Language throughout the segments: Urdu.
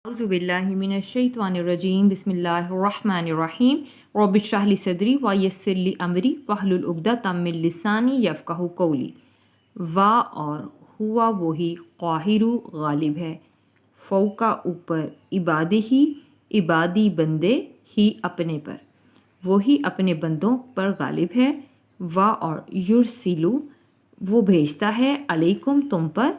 أعوذ بالله من الشيطان الرجيم بسم الله الرحمن الرحيم رب اشرح لي صدري ويسر لي أمري واحلل عقدة من لساني يفقهوا قولي وا اور ہوا وہی قاہر غالب ہے فوقا اوپر عبادی ہی عبادی بندے ہی اپنے پر وہی اپنے بندوں پر غالب ہے وا اور یرسلو وہ بھیجتا ہے علیکم تم پر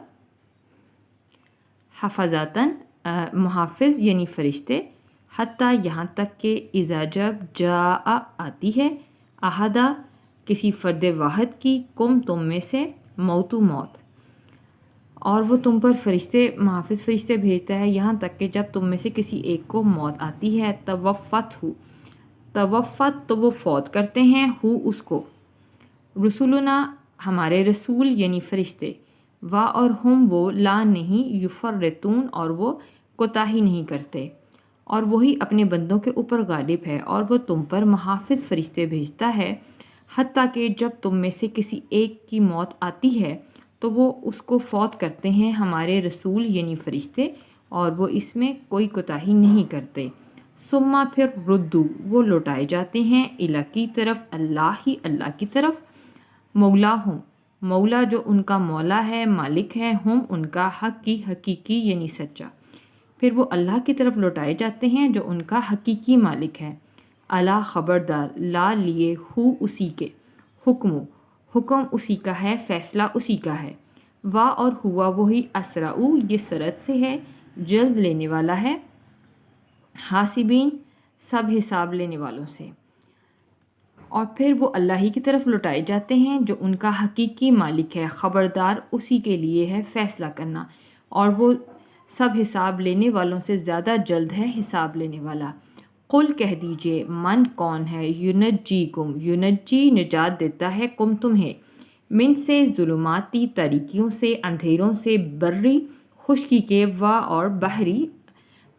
حفظاتن محافظ یعنی فرشتے حتیٰ یہاں تک کہ اذا جب جاء آتی ہے احدہ کسی فرد واحد کی تم میں سے موت اور وہ تم پر فرشتے محافظ فرشتے بھیجتا ہے یہاں تک کہ جب تم میں سے کسی ایک کو موت آتی ہے توفت تو وہ فوت کرتے ہیں اس کو رسولنا ہمارے رسول یعنی فرشتے وا اور ہم وہ لا نہیں یفرطون اور وہ کوتاہی نہیں کرتے اور وہی اپنے بندوں کے اوپر غالب ہے اور وہ تم پر محافظ فرشتے بھیجتا ہے حتیٰ کہ جب تم میں سے کسی ایک کی موت آتی ہے تو وہ اس کو فوت کرتے ہیں ہمارے رسول یعنی فرشتے اور وہ اس میں کوئی کوتاہی نہیں کرتے ثم پھر ردو وہ لوٹائے جاتے ہیں الہ کی طرف اللہ کی طرف مولا جو ان کا مولا ہے مالک ہے ہم ان کا حقیقی یعنی سچا پھر وہ اللہ کی طرف لوٹائے جاتے ہیں جو ان کا حقیقی مالک ہے الا خبردار لا لیے اسی کے حکم اسی کا ہے فیصلہ اسی کا ہے وا اور ہوا وہی اسرع یہ سرعت سے ہے جلد لینے والا ہے حاسبین سب حساب لینے والوں سے اور پھر وہ اللہ ہی کی طرف لوٹائے جاتے ہیں جو ان کا حقیقی مالک ہے خبردار اسی کے لیے ہے فیصلہ کرنا اور وہ سب حساب لینے والوں سے زیادہ جلد ہے حساب لینے والا قل کہہ دیجئے من کون ہے یونجی نجات دیتا ہے تمہیں من سے ظلماتی تاریکیوں سے اندھیروں سے بری خشکی کے وا اور بحری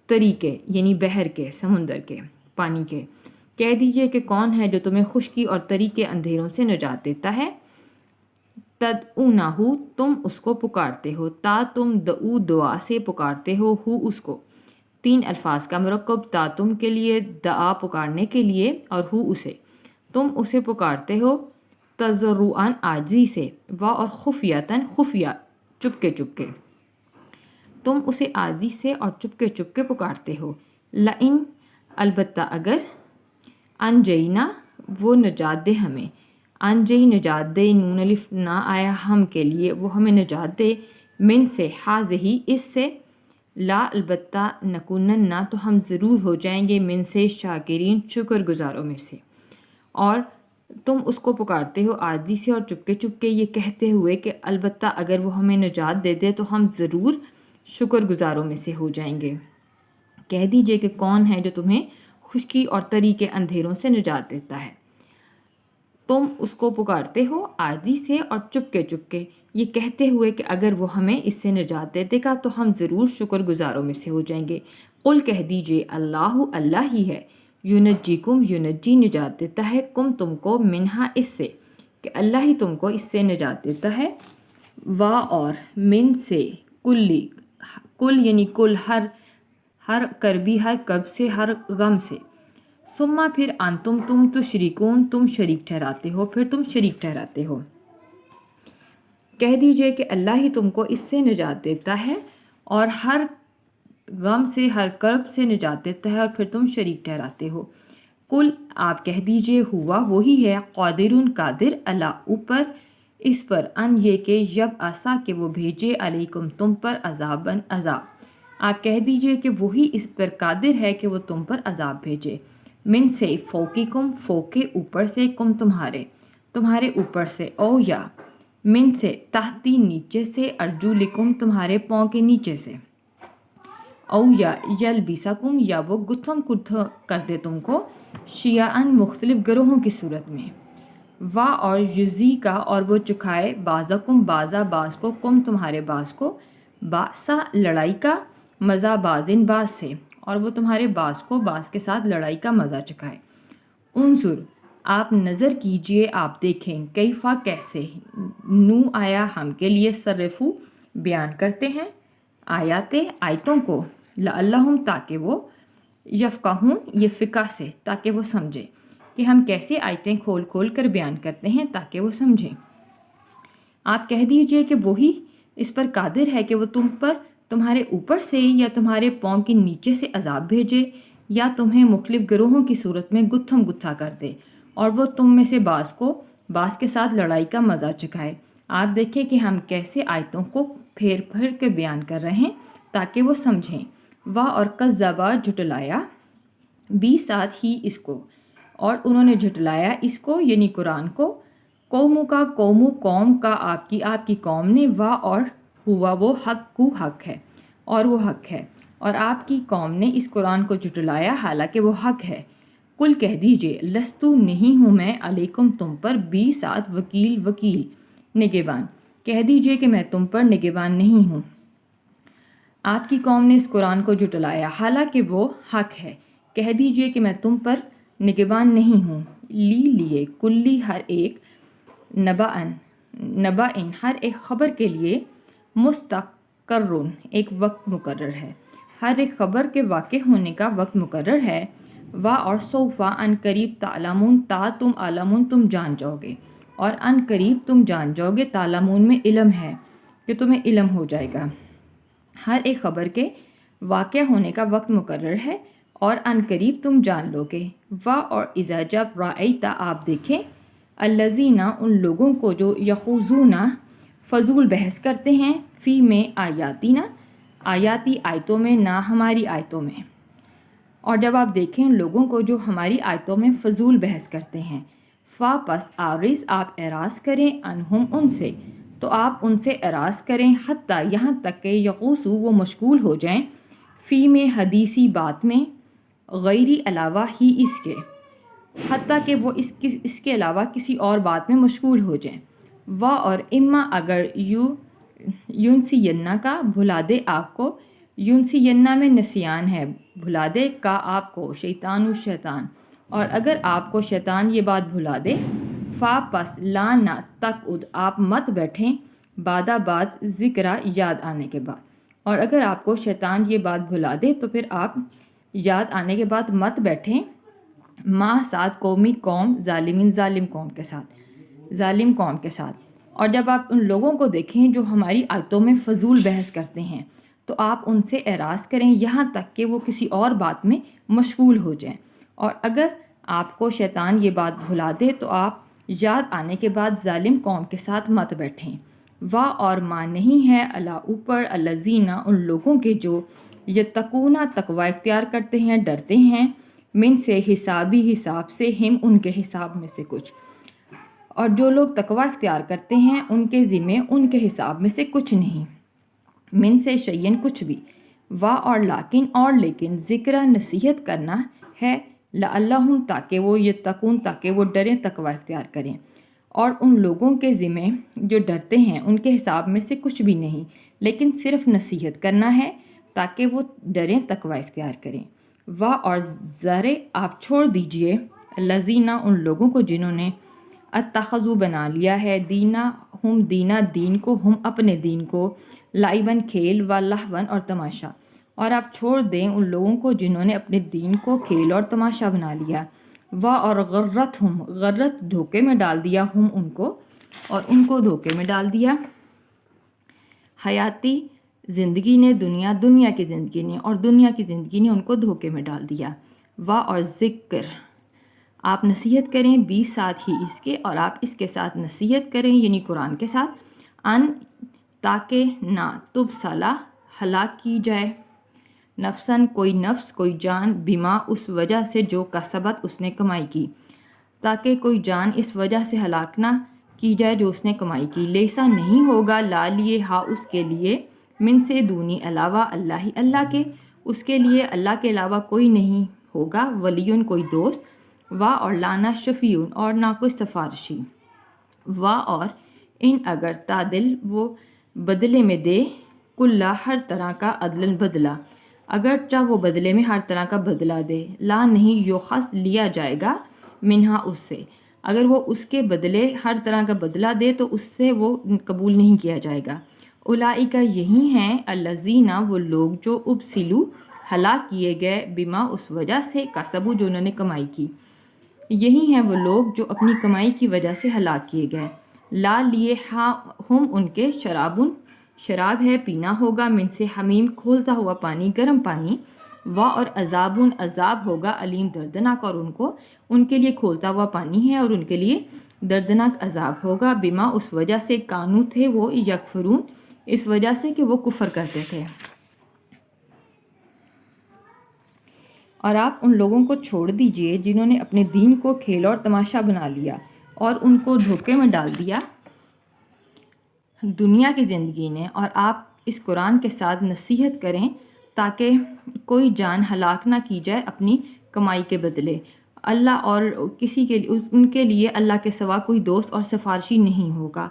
طریقے یعنی بحر کے سمندر کے پانی کے کہہ دیجئے کہ کون ہے جو تمہیں خشکی اور تری کے اندھیروں سے نجات دیتا ہے تدعونہو تم اس کو پکارتے ہو تم دعا سے پکارتے ہو اس کو 3 الفاظ کا مرکب تم کے لیے دعا پکارنے کے لیے اور اسے تم اسے پکارتے ہو تضرعاً عاجزی سے و اور خفیتاً خفیہ چپکے تم اسے عاجزی سے اور چپکے پکارتے ہو لئن البتہ اگر انجینا وہ نجات دے ہمیں انجی نجات دے نون الف نہ آیا ہم کے لیے وہ ہمیں نجات دے من سے حاضہی اس سے لا البتہ نکونن نہ تو ہم ضرور ہو جائیں گے من سے شاکرین شکر گزاروں میں سے اور تم اس کو پکارتے ہو عاجزی سے اور چپکے یہ کہتے ہوئے کہ البتہ اگر وہ ہمیں نجات دے دے تو ہم ضرور شکر گزاروں میں سے ہو جائیں گے کہہ دیجئے کہ کون ہے جو تمہیں خشکی اور تری کے اندھیروں سے نجات دیتا ہے تم اس کو پکارتے ہو عاجزی سے اور چپکے یہ کہتے ہوئے کہ اگر وہ ہمیں اس سے نجات دے دے گا تو ہم ضرور شکر گزاروں میں سے ہو جائیں گے قل کہہ دیجئے اللہ ہی ہے یونجی نجات دیتا ہے تم کو منہا اس سے کہ اللہ ہی تم کو اس سے نجات دیتا ہے وا اور من سے کل یعنی کل ہر کربی ہر کب سے ہر غم سے ثم پھر انتم تم تشریکون تم شریک ٹھہراتے ہو کہہ دیجئے کہ اللہ ہی تم کو اس سے نجات دیتا ہے اور ہر غم سے ہر کرب سے نجات دیتا ہے اور پھر تم شریک ٹھہراتے ہو کل آپ کہہ دیجئے ہوا وہی ہے قادر اللہ اوپر اس پر ان یہ کہ جب آسا کہ وہ بھیجے علیکم تم پر عذاب آپ کہہ دیجئے کہ وہی اس پر قادر ہے کہ وہ تم پر عذاب بھیجے من سے فوقکم فوق کے اوپر سے تمہارے اوپر سے او یا من سے تحتی نیچے سے ارجلکم تمہارے پاؤں کے نیچے سے او یا یلبسکم یا وہ گتھم کر دے تم کو شیعاً مختلف گروہوں کی صورت میں وا اور یزی کا اور وہ چکھائے بازکم باز کو تمہارے باز کو باسا لڑائی کا مزہ بازن باز سے اور وہ تمہارے باز کو باز کے ساتھ لڑائی کا مزہ چکھائے انظر آپ نظر کیجئے آپ دیکھیں کیفا کیسے نو آیا ہم کے لیے صرفو بیان کرتے ہیں آیاتوں کو لعلہم تاکہ وہ یفقہون یہ فقہ سے تاکہ وہ سمجھیں کہ ہم کیسے آیتیں کھول کھول کر بیان کرتے ہیں تاکہ وہ سمجھیں۔ آپ کہہ دیجئے کہ وہی اس پر قادر ہے کہ وہ تم پر تمہارے اوپر سے یا تمہارے پاؤں کے نیچے سے عذاب بھیجے یا تمہیں مختلف گروہوں کی صورت میں گتھم گتھا کر دے اور وہ تم میں سے بعض کو بعض کے ساتھ لڑائی کا مزہ چکھائے۔ آپ دیکھیں کہ ہم کیسے آیتوں کو پھیر پھیر کے بیان کر رہے ہیں تاکہ وہ سمجھیں۔ واہ اور کذبا جھٹلایا بھی ساتھ ہی اس کو، اور انہوں نے جھٹلایا اس کو یعنی قرآن کو، قوموں کا قوم کا آپ کی قوم نے، واہ اور ہوا وہ حق کو حق ہے اور وہ حق ہے، اور آپ کی قوم نے اس قرآن کو جھٹلایا حالانکہ وہ حق ہے۔ کل کہہ دیجئے لستو نہیں ہوں میں علیکم تم پر بھی ساتھ وکیل نگہبان، کہہ دیجئے کہ میں تم پر نگہبان نہیں ہوں۔ آپ کی قوم نے اس قرآن کو جھٹلایا حالانکہ وہ حق ہے، کہہ دیجئے کہ میں تم پر نگہبان نہیں ہوں۔ لیے کلی ہر ایک نبأن ہر ایک خبر کے لیے مستقرن ایک وقت مقرر ہے، ہر ایک خبر کے واقع ہونے کا وقت مقرر ہے۔ وا اور سوفا ان قریب تعلمون تم عالمون تم جان جاؤ گے، اور ان قریب تم جان جاؤ گے، تعلمون میں علم ہے کہ تمہیں علم ہو جائے گا۔ ہر ایک خبر کے واقع ہونے کا وقت مقرر ہے اور ان قریب تم جان لو گے۔ وا اور اذا جب رأیتا آپ دیکھیں الذین ان لوگوں کو جو یخوضون فضول بحث کرتے ہیں فی میں آیاتینا آیاتی آیتوں میں نہ ہماری آیتوں میں، اور جب آپ دیکھیں ان لوگوں کو جو ہماری آیتوں میں فضول بحث کرتے ہیں، فا پس آرز آپ اعراض کریں انہم ان سے، تو آپ ان سے اعراض کریں حتیٰ یہاں تک کہ یغوصوا وہ مشغول ہو جائیں فی میں حدیثی بات میں غیری علاوہ ہی اس کے، حتیٰ کہ وہ اس کے علاوہ کسی اور بات میں مشغول ہو جائیں۔ وا اور اما اگر یونسینہ کا بھلا دے آپ کو، یونسینہ میں نسیان ہے، بھلا دے کا آپ کو شیطان، اور اگر آپ کو شیطان یہ بات بھلا دے، فا پس لا نہ تقعد آپ مت بیٹھیں بعد ذکرہ یاد آنے کے بعد، اور اگر آپ کو شیطان یہ بات بھلا دے تو پھر آپ یاد آنے کے بعد مت بیٹھیں ساتھ قوم ظالم قوم کے ساتھ۔ اور جب آپ ان لوگوں کو دیکھیں جو ہماری آیتوں میں فضول بحث کرتے ہیں تو آپ ان سے اعراض کریں یہاں تک کہ وہ کسی اور بات میں مشغول ہو جائیں، اور اگر آپ کو شیطان یہ بات بھلا دے تو آپ یاد آنے کے بعد ظالم قوم کے ساتھ مت بیٹھیں۔ وا اور ماں نہیں ہے اللہ اوپر الذین ان لوگوں کے جو یتقون تقوی اختیار کرتے ہیں ڈرتے ہیں، من سے حساب سے ہم ان کے حساب میں سے کچھ، اور جو لوگ تقوی اختیار کرتے ہیں ان کے ذمے ان کے حساب میں سے کچھ نہیں، من سے شیئن کچھ بھی۔ وا اور لیکن ذکر نصیحت کرنا ہے لعلہم تاکہ وہ یتقون تاکہ وہ ڈریں تقوی اختیار کریں، اور ان لوگوں کے ذمے جو ڈرتے ہیں ان کے حساب میں سے کچھ بھی نہیں، لیکن صرف نصیحت کرنا ہے تاکہ وہ ڈریں تقوی اختیار کریں۔ وا اور ذرے آپ چھوڑ دیجئے الذین ان لوگوں کو جنہوں نے اتخذوا بنا لیا ہے دین کو ہم اپنے دین کو لعباً کھیل و لہواً اور تماشا، اور آپ چھوڑ دیں ان لوگوں کو جنہوں نے اپنے دین کو کھیل اور تماشا بنا لیا۔ وا اور غرت دھوکے میں ڈال دیا ہم ان کو، اور ان کو دھوکے میں ڈال دیا حیاتی زندگی نے دنیا کی زندگی نے، اور دنیا کی زندگی نے ان کو دھوکے میں ڈال دیا۔ وا اور ذکر آپ نصیحت کریں بھی ساتھ ہی اس کے، اور آپ اس کے ساتھ نصیحت کریں یعنی قرآن کے ساتھ، تاکہ نہ تبصلہ ہلاک کی جائے نفسن کوئی نفس کوئی جان بما اس وجہ سے جو کسبت اس نے کمائی کی، تاکہ کوئی جان اس وجہ سے ہلاک نہ کی جائے جو اس نے کمائی کی۔ لیسا نہیں ہوگا لا لیے اس کے لیے من سے دونی علاوہ اللہ کے، اس کے لیے اللہ کے علاوہ کوئی نہیں ہوگا ولیون کوئی دوست، وا اور لانا شفیون اور نہ کوئی سفارشی۔ وا اور ان اگر تعدل وہ بدلے میں دے کلّا ہر طرح کا عدل بدلہ، اگرچہ وہ بدلے میں ہر طرح کا بدلہ دے، لا نہیں یوخس لیا جائے گا منہا اس سے، اگر وہ اس کے بدلے ہر طرح کا بدلہ دے تو اس سے وہ قبول نہیں کیا جائے گا۔ اولئک یہی ہیں الذین وہ لوگ جو ابسلو ہلاک کیے گئے بما اس وجہ سے کسبو جو انہوں نے کمائی کی۔ یہی ہیں وہ لوگ جو اپنی کمائی کی وجہ سے ہلاک کیے گئے۔ لا لیے ہاں ہم ان کے شراب ہے پینا ہوگا من سے حمیم کھولتا ہوا پانی گرم پانی، اور عذاب ہوگا علیم دردناک، اور ان کے لیے کھولتا ہوا پانی ہے اور ان کے لیے دردناک عذاب ہوگا بما اس وجہ سے کانو تھے وہ یکفرون اس وجہ سے کہ وہ کفر کرتے تھے۔ اور آپ ان لوگوں کو چھوڑ دیجئے جنہوں نے اپنے دین کو کھیل اور تماشا بنا لیا اور ان کو دھوکے میں ڈال دیا دنیا کی زندگی نے، اور آپ اس قرآن کے ساتھ نصیحت کریں تاکہ کوئی جان ہلاک نہ کی جائے اپنی کمائی کے بدلے۔ اللہ اور ان کے لیے اللہ کے سوا کوئی دوست اور سفارشی نہیں ہوگا،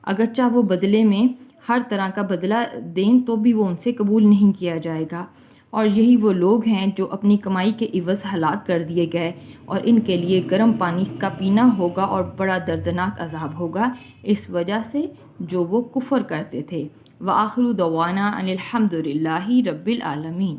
اگرچہ وہ بدلے میں ہر طرح کا بدلہ دیں تو بھی وہ ان سے قبول نہیں کیا جائے گا۔ اور یہی وہ لوگ ہیں جو اپنی کمائی کے عوض ہلاک کر دیے گئے، اور ان کے لیے گرم پانی کا پینا ہوگا اور بڑا دردناک عذاب ہوگا اس وجہ سے جو وہ کفر کرتے تھے۔ وآخر دعوانا ان الحمد للہ رب العالمین۔